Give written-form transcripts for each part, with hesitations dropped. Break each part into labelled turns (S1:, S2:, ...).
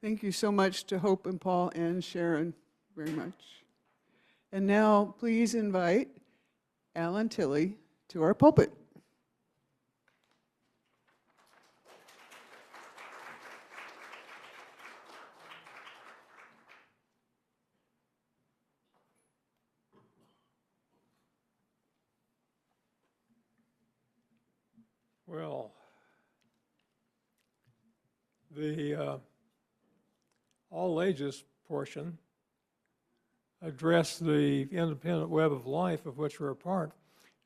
S1: Thank you so much to Hope and Paul and Sharon very much. And now please invite Alan Tilley to our pulpit.
S2: Well, the all ages portion addressed the independent web of life of which we're a part,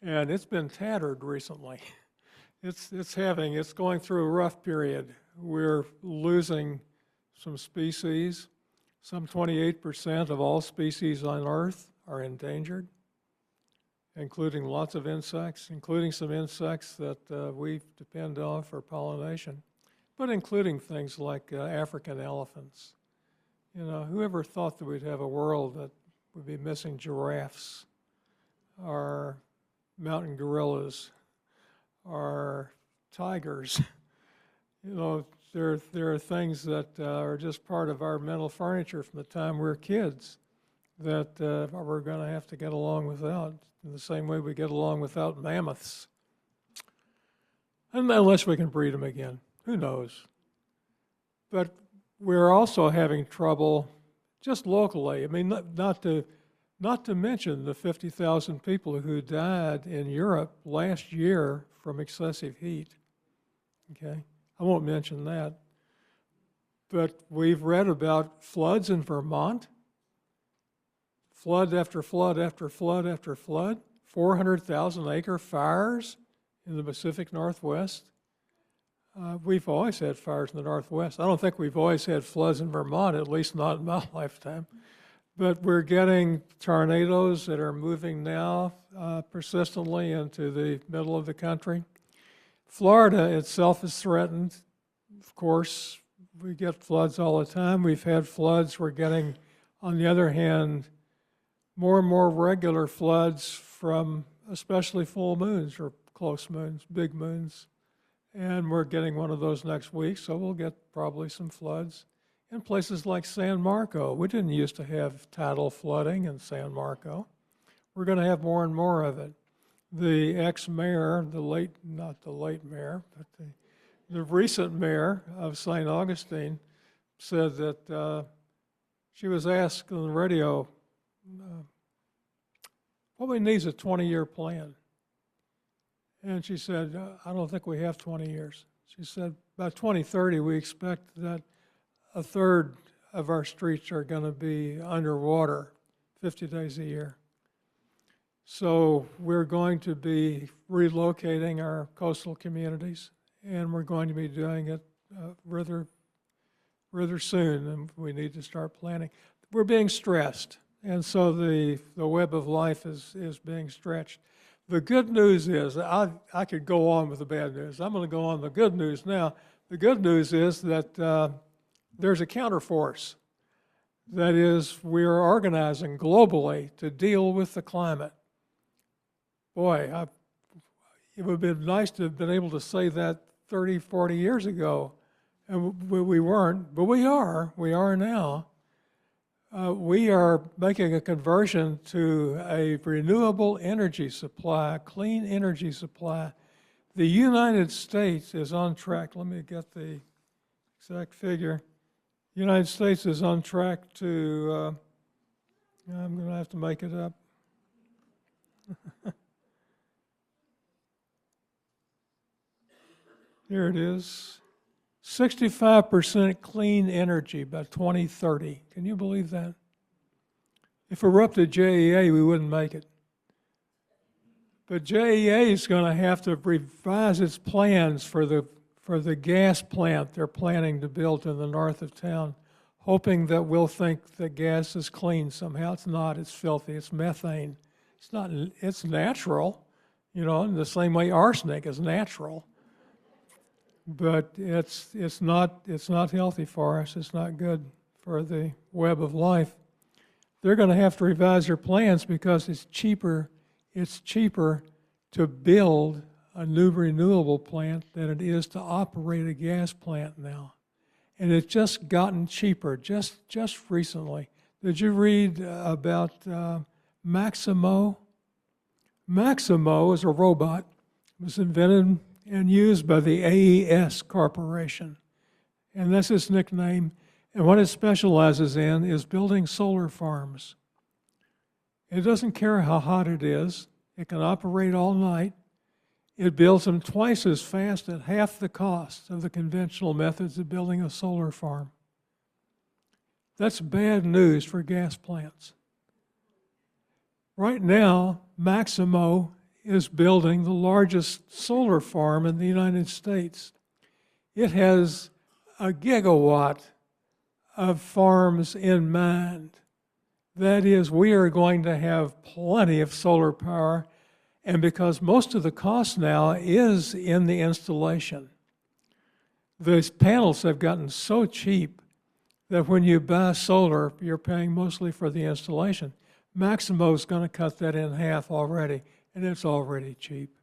S2: and it's been tattered recently. It's going through a rough period. We're losing some species. Some 28% of all species on Earth are endangered, including lots of insects, including some insects that we depend on for pollination, but including things like African elephants. You know, whoever thought that we'd have a world that would be missing giraffes, or mountain gorillas, or tigers? You know, there are things that are just part of our mental furniture from the time we're kids that we're going to have to get along without, in the same way we get along without mammoths. And unless we can breed them again, who knows? But we're also having trouble just locally. I mean, not to mention the 50,000 people who died in Europe last year from excessive heat. Okay, I won't mention that. But we've read about floods in Vermont, flood after flood after flood after flood, 400,000 acre fires in the Pacific Northwest. We've always had fires in the Northwest. I don't think we've always had floods in Vermont, at least not in my lifetime. But we're getting tornadoes that are moving now persistently into the middle of the country. Florida itself is threatened. Of course, we get floods all the time. We've had floods. We're getting, on the other hand, more and more regular floods from especially full moons or close moons, big moons. And we're getting one of those next week, so we'll get probably some floods in places like San Marco. We didn't used to have tidal flooding in San Marco. We're going to have more and more of it. The ex-mayor, not the late mayor, but the recent mayor of St. Augustine said that she was asked on the radio, what we need is a 20-year plan. And she said, I don't think we have 20 years. She said, by 2030, we expect that a third of our streets are going to be underwater 50 days a year. So we're going to be relocating our coastal communities, and we're going to be doing it rather soon, and we need to start planning. We're being stressed, and so the web of life is being stretched. The good news is, I could go on with the bad news. I'm going to go on the good news now. The good news is that there's a counterforce. That is, we are organizing globally to deal with the climate. Boy, it would have been nice to have been able to say that 30, 40 years ago. And we weren't, but we are now. We are making a conversion to a renewable energy supply, clean energy supply. The United States is on track. Let me get the exact figure. The United States is on track to, I'm going to have to make it up. Here it is. 65% clean energy by 2030. Can you believe that? If it were up to JEA, we wouldn't make it. But JEA is going to have to revise its plans for the gas plant they're planning to build in the north of town, hoping that we'll think that gas is clean somehow. It's not. It's filthy. It's methane. It's not. It's natural, you know, in the same way arsenic is natural. But it's not healthy for us. It's not good for the web of life. They're going to have to revise their plans because it's cheaper to build a new renewable plant than it is to operate a gas plant now. and it's just gotten cheaper just recently. Did you read about Maximo? Maximo is a robot. It was invented and used by the AES Corporation, and that's its nickname. And what it specializes in is building solar farms. It doesn't care how hot it is. It can operate all night. It builds them twice as fast at half the cost of the conventional methods of building a solar farm. That's bad news for gas plants. Right now, Maximo is building the largest solar farm in the United States. It has a gigawatt of farms in mind. That is, we are going to have plenty of solar power, and because most of the cost now is in the installation. These panels have gotten so cheap that when you buy solar, you're paying mostly for the installation. Maximo is going to cut that in half already, and it's already cheap.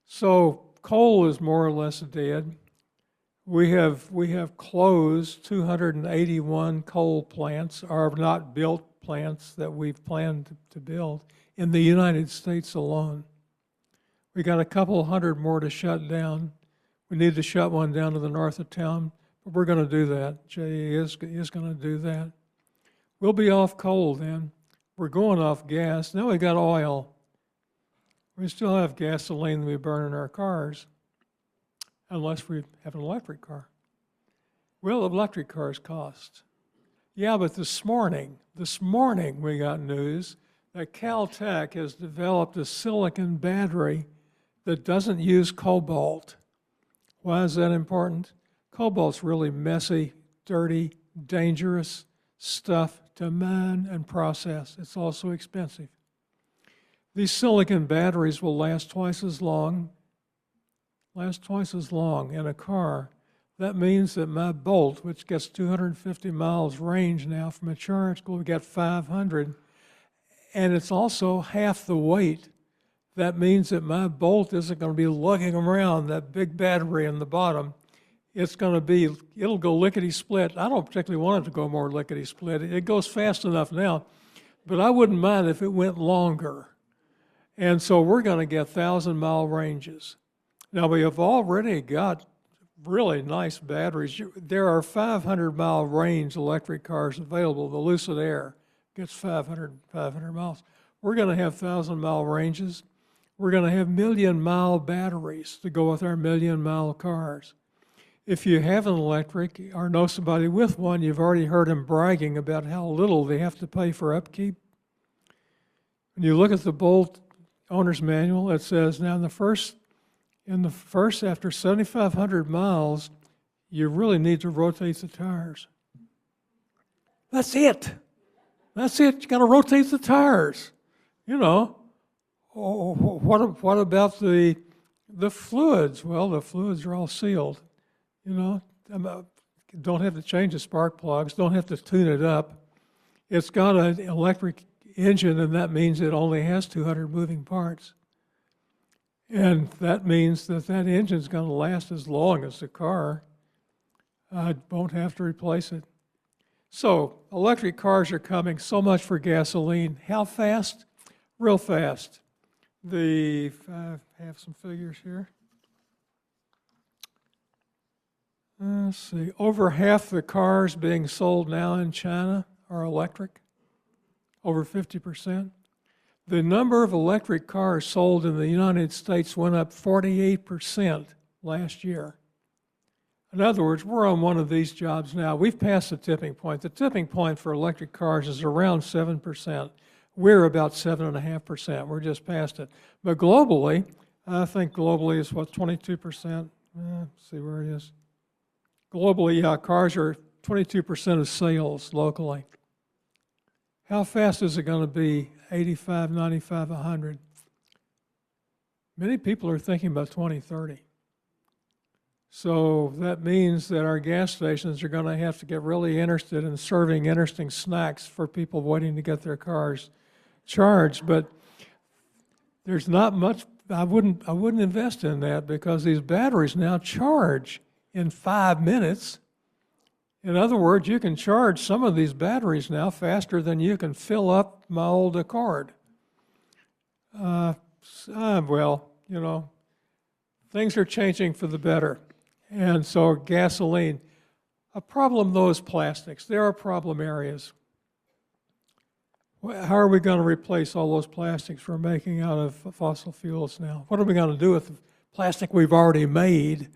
S2: So coal is more or less dead. We have closed 281 coal plants, or not built plants that we've planned to build in the United States alone. We got a couple hundred more to shut down. We need to shut one down to the north of town, but we're going to do that. JE is going to do that. We'll be off coal then. We're going off gas. Now we got oil. We still have gasoline that we burn in our cars, unless we have an electric car. Well, electric cars cost. Yeah, but this morning we got news that Caltech has developed a silicon battery that doesn't use cobalt. Why is that important? Cobalt's really messy, dirty, dangerous stuff to mine and process. It's also expensive. These silicon batteries will last twice as long in a car. That means that my Bolt, which gets 250 miles range now from a charge, will get 500, and it's also half the weight. That means that my Bolt isn't going to be lugging around that big battery in the bottom. It'll go lickety-split. I don't particularly want it to go more lickety-split. It goes fast enough now, but I wouldn't mind if it went longer. And so we're going to get 1,000-mile ranges. Now, we have already got really nice batteries. There are 500-mile range electric cars available. The Lucid Air gets 500 miles. We're going to have 1,000-mile ranges. We're going to have million-mile batteries to go with our million-mile cars. If you have an electric or know somebody with one, you've already heard them bragging about how little they have to pay for upkeep. When you look at the Bolt owner's manual, it says now in the first after 7,500 miles, you really need to rotate the tires. That's it. You got to rotate the tires. You know, what about the fluids? Well, the fluids are all sealed. You know, don't have to change the spark plugs, don't have to tune it up. It's got an electric engine, and that means it only has 200 moving parts. And that means that engine's going to last as long as the car. I won't have to replace it. So electric cars are coming. So much for gasoline. How fast? Real fast. I have some figures here. Let's see. Over half the cars being sold now in China are electric. Over 50%. The number of electric cars sold in the United States went up 48% last year. In other words, we're on one of these jobs now. We've passed the tipping point. The tipping point for electric cars is around 7%. We're about 7.5%. We're just past it. But globally, I think globally is 22%? Let's see where it is. Globally, yeah, cars are 22% of sales locally. How fast is it going to be? 85, 95, 100? Many people are thinking about 2030. So that means that our gas stations are going to have to get really interested in serving interesting snacks for people waiting to get their cars charged. But there's not much, I wouldn't invest in that, because these batteries now charge in 5 minutes. In other words, you can charge some of these batteries now faster than you can fill up my old Accord. Well, you know, things are changing for the better. And so gasoline. A problem, though, is plastics. There are problem areas. How are we going to replace all those plastics we're making out of fossil fuels now? What are we going to do with the plastic we've already made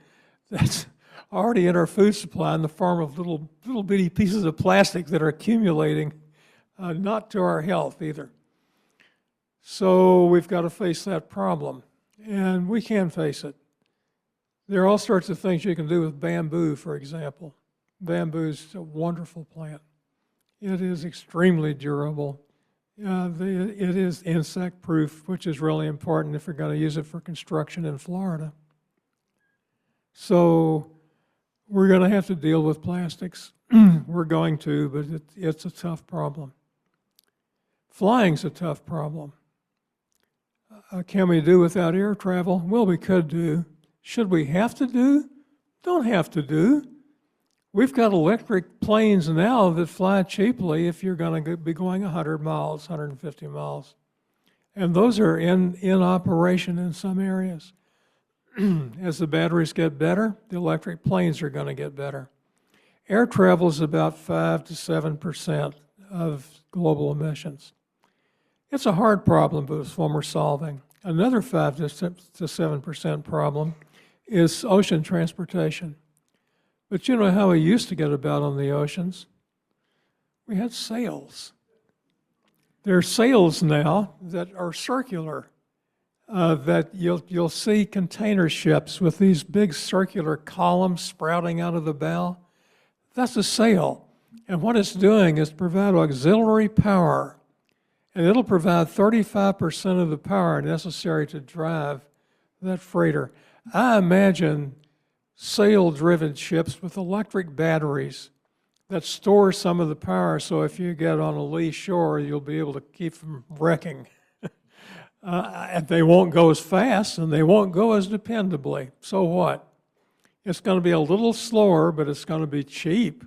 S2: that's already in our food supply in the form of little bitty pieces of plastic that are accumulating, not to our health either. So we've got to face that problem, and we can face it. There are all sorts of things you can do with bamboo, for example. Bamboo is a wonderful plant. It is extremely durable. It is insect-proof, which is really important if you're going to use it for construction in Florida. So we're going to have to deal with plastics. We're going to, but it's a tough problem. Flying's a tough problem. Can we do without air travel? Well, we could do. Should we have to do? Don't have to do. We've got electric planes now that fly cheaply if you're going to be going 100 miles, 150 miles. And those are in operation in some areas. As the batteries get better, the electric planes are going to get better. Air travel is about 5 to 7% of global emissions. It's a hard problem, but it's one we're solving. Another 5 to 7% problem is ocean transportation. But you know how we used to get about on the oceans? We had sails. There are sails now that are circular, that you'll see container ships with these big circular columns sprouting out of the bow. That's a sail. And what it's doing is provide auxiliary power. And it'll provide 35% of the power necessary to drive that freighter. I imagine sail-driven ships with electric batteries that store some of the power, so if you get on a lee shore, you'll be able to keep from wrecking. And they won't go as fast, and they won't go as dependably. So what? It's going to be a little slower, but it's going to be cheap.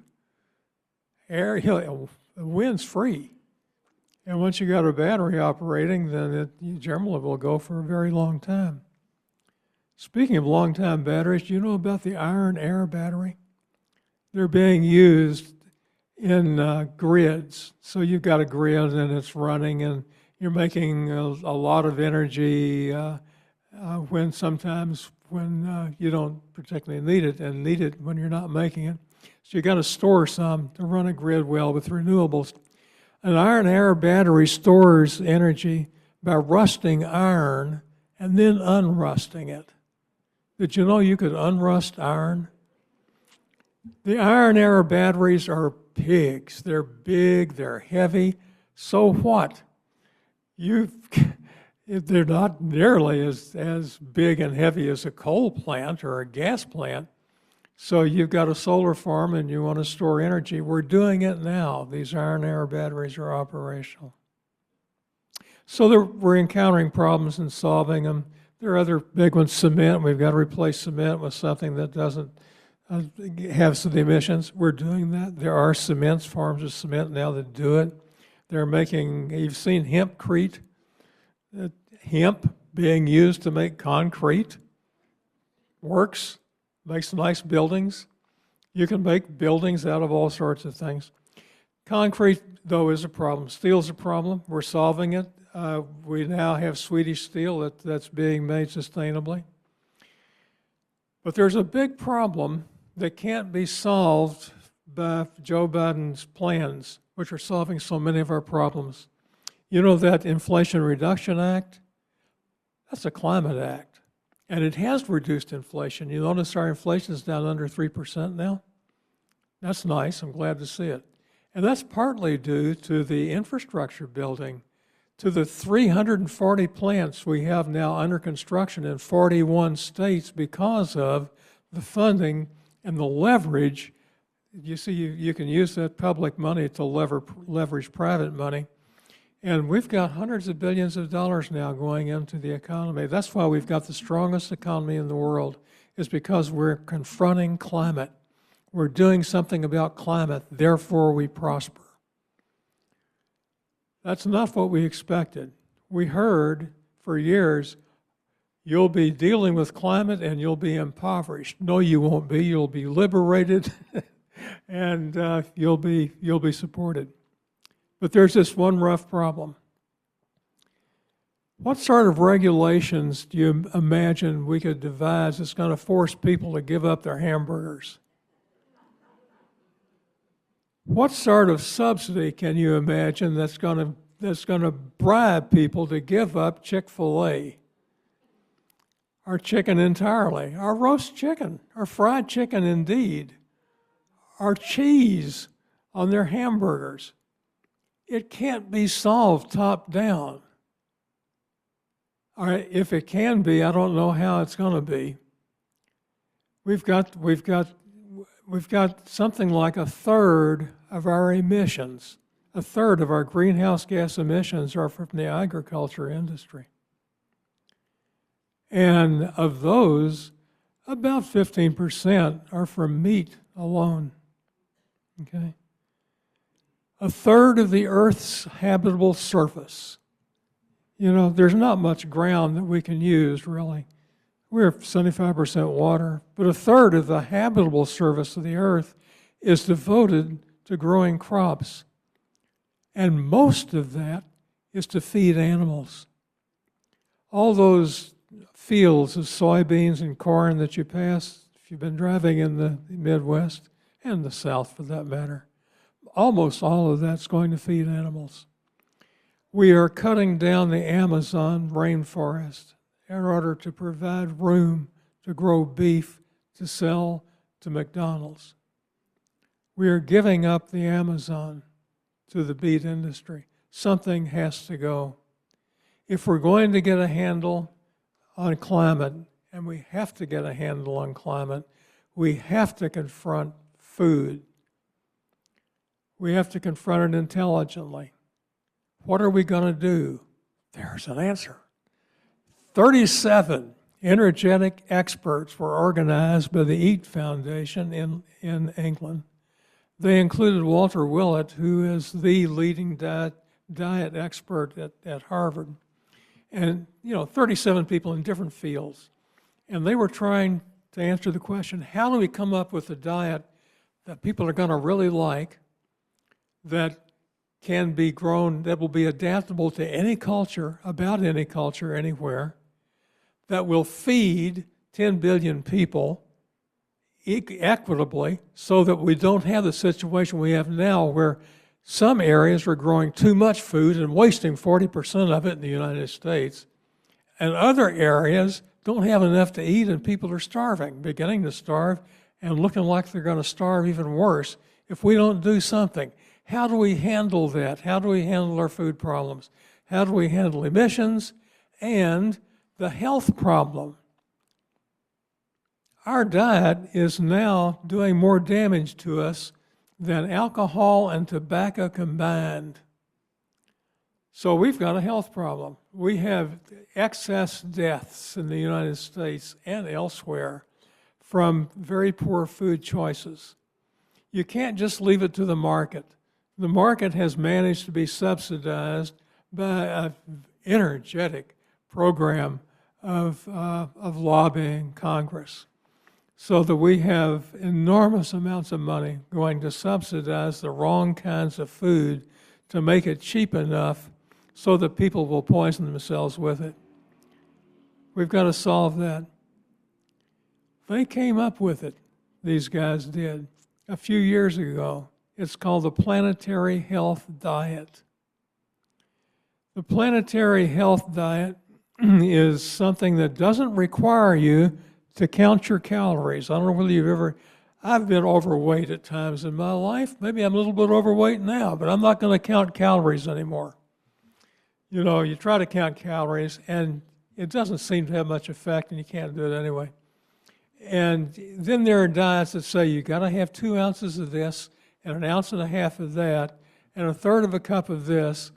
S2: The wind's free. And once you got a battery operating, then it generally will go for a very long time. Speaking of long-time batteries, do you know about the iron-air battery? They're being used in grids. So you've got a grid and it's running and you're making a lot of energy sometimes when you don't particularly need it, and need it when you're not making it. So you got to store some to run a grid well with renewables. An iron-air battery stores energy by rusting iron and then unrusting it. Did you know you could unrust iron? The iron-air batteries are pigs. They're big, they're heavy. So what? They're not nearly as big and heavy as a coal plant or a gas plant. So you've got a solar farm and you want to store energy. We're doing it now. These iron-air batteries are operational. So we're encountering problems and solving them. There are other big ones. Cement. We've got to replace cement with something that doesn't have some emissions. We're doing that. There are farms of cement now that do it. They're making, you've seen hempcrete, hemp being used to make concrete. Works, makes nice buildings. You can make buildings out of all sorts of things. Concrete, though, is a problem. Steel's a problem. We're solving it. We now have Swedish steel that's being made sustainably. But there's a big problem that can't be solved by Joe Biden's plans, which are solving so many of our problems. You know that Inflation Reduction Act? That's a climate act. And it has reduced inflation. You notice our inflation is down under 3% now? That's nice. I'm glad to see it. And that's partly due to the infrastructure building, to the 340 plants we have now under construction in 41 states because of the funding and the leverage. You see, you can use that public money to leverage private money. And we've got hundreds of billions of dollars now going into the economy. That's why we've got the strongest economy in the world, is because we're confronting climate. We're doing something about climate, therefore we prosper. That's not what we expected. We heard for years, you'll be dealing with climate and you'll be impoverished. No, you won't be. You'll be liberated and you'll be supported. But there's this one rough problem. What sort of regulations do you imagine we could devise that's going to force people to give up their hamburgers? What sort of subsidy can you imagine that's going to bribe people to give up Chick-fil-A? Our chicken entirely, our roast chicken, our fried chicken indeed, our cheese on their hamburgers. It can't be solved top down. All right, if it can be, I don't know how it's going to be. We've got something like a third of our emissions, a third of our greenhouse gas emissions are from the agriculture industry. And of those, about 15% are from meat alone, okay? A third of the Earth's habitable surface. You know, there's not much ground that we can use, really. We're 75% water, but a third of the habitable surface of the Earth is devoted to growing crops. And most of that is to feed animals. All those fields of soybeans and corn that you pass, if you've been driving in the Midwest, and the South for that matter, almost all of that's going to feed animals. We are cutting down the Amazon rainforest in order to provide room to grow beef to sell to McDonald's. We are giving up the Amazon to the beef industry. Something has to go. If we're going to get a handle on climate, and we have to get a handle on climate, we have to confront food. We have to confront it intelligently. What are we going to do? There's an answer. 37 energetic experts were organized by the EAT Foundation in England. They included Walter Willett, who is the leading diet expert at Harvard. And, 37 people in different fields. And they were trying to answer the question, how do we come up with a diet that people are going to really like, that can be grown, that will be adaptable to any culture, about any culture, anywhere, that will feed 10 billion people equitably so that we don't have the situation we have now where some areas are growing too much food and wasting 40% of it in the United States, and other areas don't have enough to eat and people are starving, beginning to starve, and looking like they're going to starve even worse if we don't do something. How do we handle that? How do we handle our food problems? How do we handle emissions and the health problem? Our diet is now doing more damage to us than alcohol and tobacco combined. So we've got a health problem. We have excess deaths in the United States and elsewhere from very poor food choices. You can't just leave it to the market. The market has managed to be subsidized by an energetic program of lobbying Congress, so that we have enormous amounts of money going to subsidize the wrong kinds of food to make it cheap enough so that people will poison themselves with it. We've got to solve that. They came up with it, these guys did, a few years ago. It's called the Planetary Health Diet. The Planetary Health Diet is something that doesn't require you to count your calories. I don't know whether I've been overweight at times in my life. Maybe I'm a little bit overweight now, but I'm not going to count calories anymore. You try to count calories, and it doesn't seem to have much effect, and you can't do it anyway. And then there are diets that say you got to have 2 ounces of this, and 1.5 ounces of that, and 1/3 of a cup of this.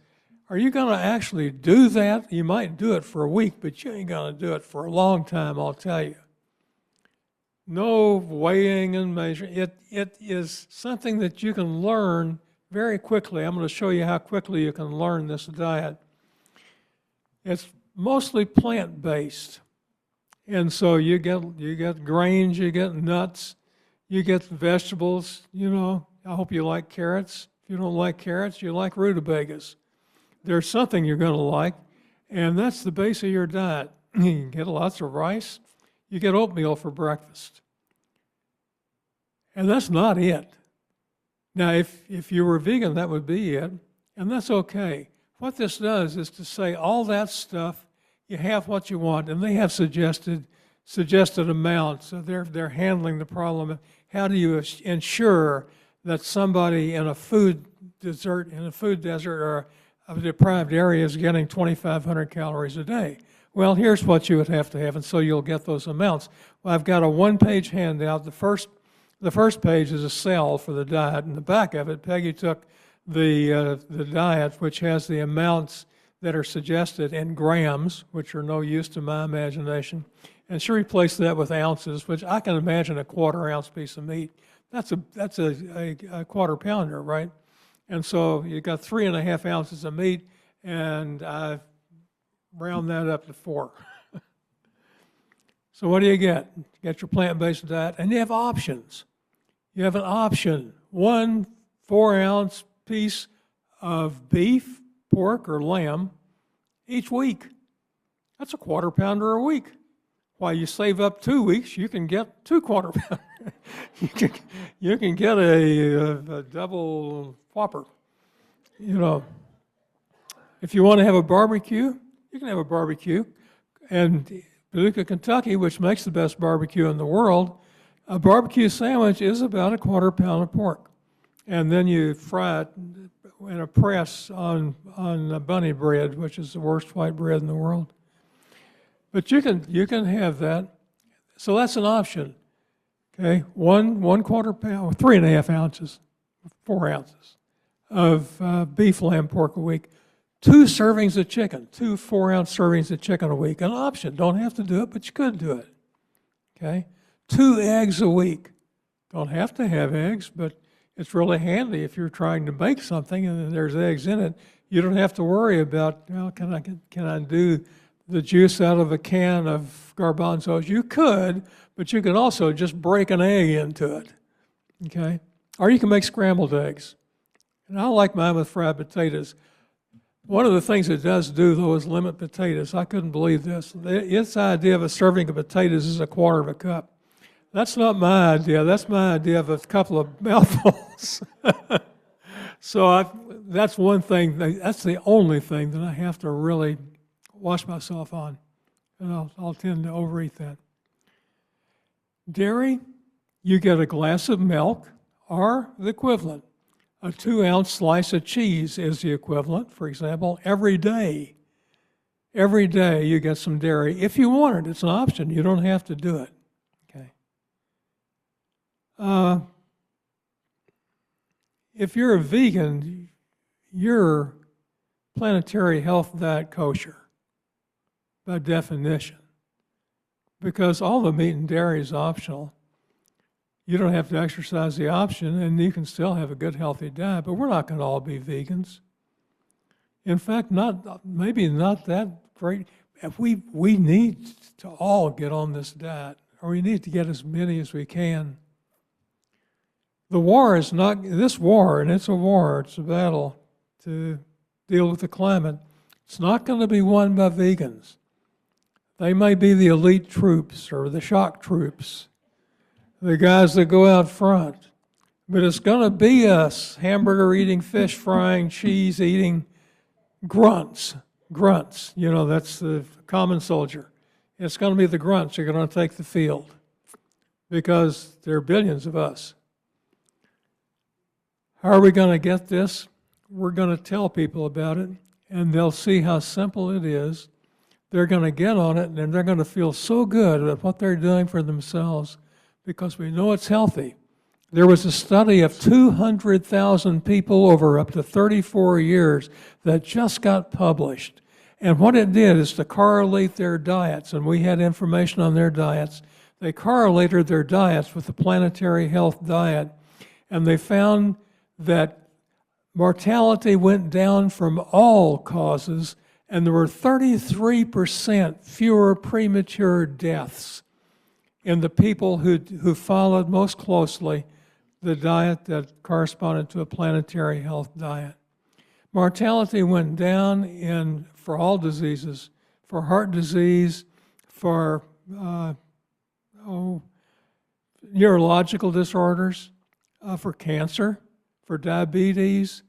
S2: Are you going to actually do that? You might do it for a week, but you ain't going to do it for a long time, I'll tell you. no weighing and measuring. It is something that you can learn very quickly. I'm going to show you how quickly you can learn this diet. It's mostly plant-based. And so you get grains, you get nuts, you get vegetables. I hope you like carrots. If you don't like carrots, you like rutabagas. There's something you're going to like, and that's the base of your diet. You get lots of rice. You get oatmeal for breakfast. And that's not it. Now, if you were vegan, that would be it, and that's okay. What this does is to say all that stuff, you have what you want, and they have suggested amounts. So they're handling the problem. How do you ensure that somebody in a food desert or a deprived area is getting 2,500 calories a day? Well, here's what you would have to have, and so you'll get those amounts. Well, I've got a one-page handout. The first page is a cell for the diet. In the back of it, Peggy took the diet, which has the amounts that are suggested in grams, which are no use to my imagination, and she replaced that with ounces, which I can imagine a quarter-ounce piece of meat. That's a quarter pounder, right? And so you got 3.5 ounces of meat, and I round that up to 4. So what do you get? You get your plant-based diet, and you have options. You have an option, 1 4-ounce piece of beef, pork, or lamb each week. That's a quarter pounder a week. While you save up 2 weeks, you can get 2 quarter pounders. You can get a double whopper. If you want to have a barbecue, you can have a barbecue. And Paducah, Kentucky, which makes the best barbecue in the world, a barbecue sandwich is about a quarter pound of pork. And then you fry it in a press on bunny bread, which is the worst white bread in the world. But you can have that. So that's an option. Okay, one quarter pound, 3.5 ounces, 4 ounces of beef, lamb, pork a week. 2 servings of chicken, 2 4-ounce servings of chicken a week. An option. Don't have to do it, but you could do it. Okay, 2 eggs a week. Don't have to have eggs, but it's really handy if you're trying to bake something and there's eggs in it. You don't have to worry about, can I do the juice out of a can of garbanzos? You could, but you can also just break an egg into it. Okay, or you can make scrambled eggs. And I like mine with fried potatoes. One of the things it does do, though, is limit potatoes. I couldn't believe this. Its idea of a serving of potatoes is a quarter of a cup. That's not my idea. That's my idea of a couple of mouthfuls. So that's one thing. That's the only thing that I have to really watch myself on. And I'll tend to overeat that. Dairy, you get a glass of milk or the equivalent. A 2-ounce slice of cheese is the equivalent, for example, every day. Every day you get some dairy. If you want it, it's an option. You don't have to do it. Okay. If you're a vegan, you're Planetary Health Diet kosher by definition, because all the meat and dairy is optional. You don't have to exercise the option, and you can still have a good, healthy diet, but we're not going to all be vegans. In fact, maybe not that great. We need to all get on this diet, or we need to get as many as we can. The war is not, this war, and it's a war, it's a battle to deal with the climate. It's not going to be won by vegans. They may be the elite troops or the shock troops, the guys that go out front. But it's going to be us, hamburger-eating, fish-frying, cheese-eating grunts. Grunts, that's the common soldier. It's going to be the grunts who are going to take the field because there are billions of us. How are we going to get this? We're going to tell people about it, and they'll see how simple it is. They're going to get on it, and they're going to feel so good about what they're doing for themselves because we know it's healthy. There was a study of 200,000 people over up to 34 years that just got published. And what it did is to correlate their diets, and we had information on their diets. they correlated their diets with the Planetary Health Diet, and they found that mortality went down from all causes, and there were 33% fewer premature deaths in the people who followed most closely the diet that corresponded to a planetary health diet. Mortality went down for all diseases, for heart disease, for neurological disorders, for cancer, for diabetes.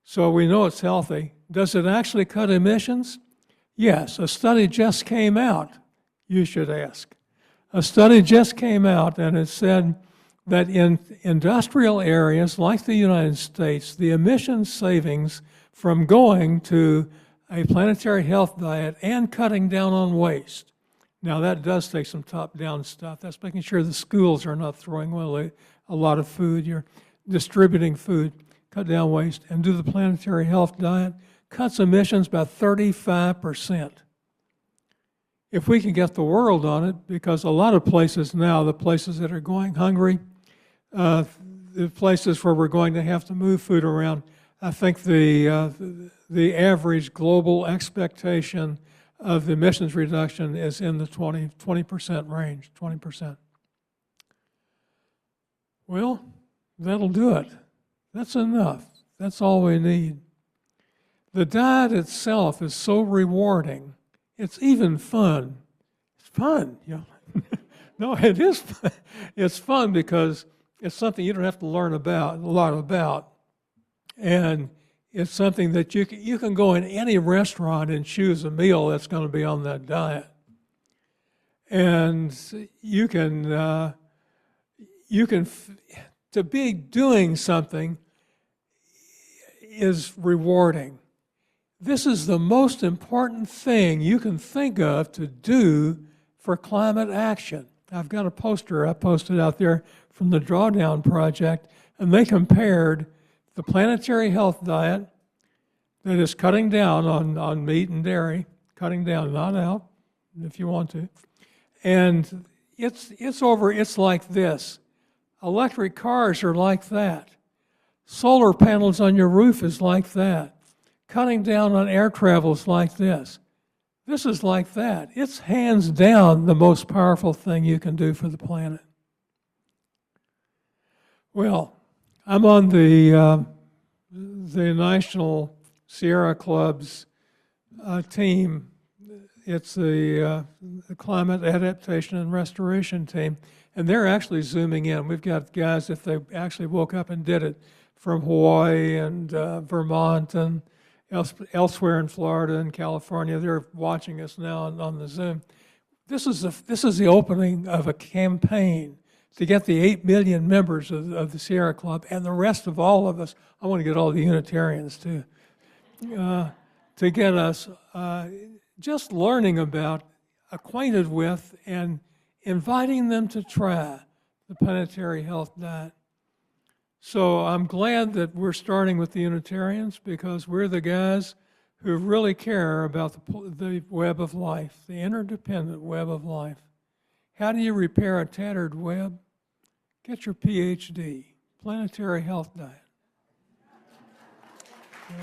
S2: So we know it's healthy. Does it actually cut emissions? Yes. A study just came out. You should ask. A study just came out, and it said that in industrial areas like the United States, the emissions savings from going to a planetary health diet and cutting down on waste. Now that does take some top-down stuff. That's making sure the schools are not throwing away a lot of food. You're distributing food, cut down waste, and do the planetary health diet, cuts emissions by 35%. If we can get the world on it, because a lot of places now, the places that are going hungry, the places where we're going to have to move food around, I think the average global expectation of emissions reduction is in the 20% range, 20%. Well, that'll do it. That's enough. That's all we need. The diet itself is so rewarding. It's even fun. It's fun, you know. No, it is fun. It's fun because it's something you don't have to learn a lot about. And it's something that you can go in any restaurant and choose a meal that's going to be on that diet. And you can to be doing something is rewarding. This is the most important thing you can think of to do for climate action. I've got a poster I posted out there from the Drawdown Project, and they compared the planetary health diet that is cutting down on meat and dairy, cutting down, not out, if you want to. And it's like this. Electric cars are like that. Solar panels on your roof is like that. Cutting down on air travel is like this. This is like that. It's hands down the most powerful thing you can do for the planet. Well, I'm on the National Sierra Club's team. It's the Climate Adaptation and Restoration team, and they're actually zooming in. We've got guys, if they actually woke up and did it, from Hawaii and Vermont and elsewhere in Florida and California. They're watching us now on the Zoom. This is the opening of a campaign to get the 8 million members of the Sierra Club and the rest of all of us. I want to get all the Unitarians too, to get us just learning about, acquainted with, and inviting them to try the planetary health diet. So I'm glad that we're starting with the Unitarians, because we're the guys who really care about the web of life, the interdependent web of life. How do you repair a tattered web? Get your PhD, Planetary Health Diet. Yeah.